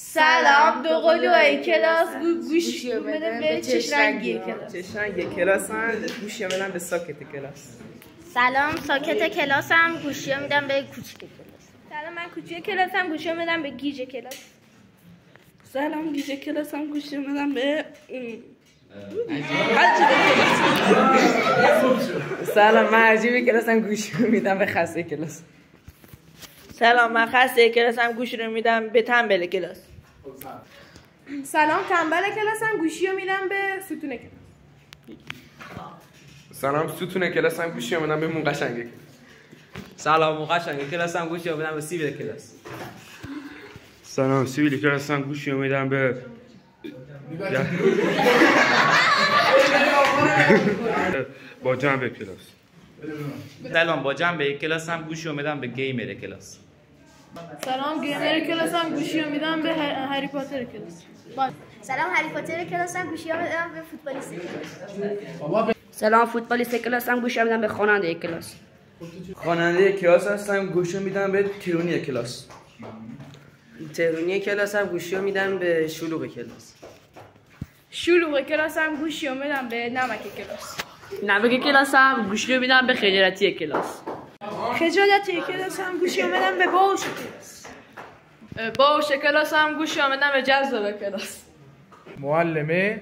سلام دو قلوهای کلاس گوش بدن به چش رنگی کلاس. چش رنگی کلاس هم گوشی بدن به ساکت کلاس. سلام ساکت کلاسم گوشی میدم به کوچیک کلاس. سلام من کوچیک کلاسم گوشی میدم به گیج کلاس. سلام گیج کلاسم گوشی میدم به سلام من عجیبی کلاسم گوشی میدم به خسته کلاس. سلام من خسته کلاسم گوشی رو میدم به تنبل کلاس. سلام تنبل کلاسم گوشی رو میدم به ستون کلاس. سلام ستون کلاسم گوشی رو میدم به مون قشنگه. سلام مون قشنگه کلاسم گوشی رو میدم به سیبیل کلاس. سلام سیبیل کلاسم گوشی رو میدم به با جنبه کلاس. سلام با جنبه کلاسم گوشی رو میدم به گیمر کلاس. سلام گیمر کلاسم گوشی رو میدم به هری پاتر کلاس. سلام هری پاتر کلاسم گوشی رو میدم به فوتبالیست کلاس. سلام فوتبالیست کلاسم گوشی رو میدم به خواننده کلاس. خواننده کلاس هستم گوشی رو میدم به ترونی کلاس. ترونی کلاسم گوشی رو میدم به شلوغ کلاس. شلوغ کلاسم گوشی رو میدم به نمک کلاس. نمک کلاسم گوشی رو میدم به خجالتی کلاس. خجالتی کلاسم گوشی رو میدم به باوش کلاس. باوش کلاسم گوشی رو میدم به جذاب کلاس. معلمه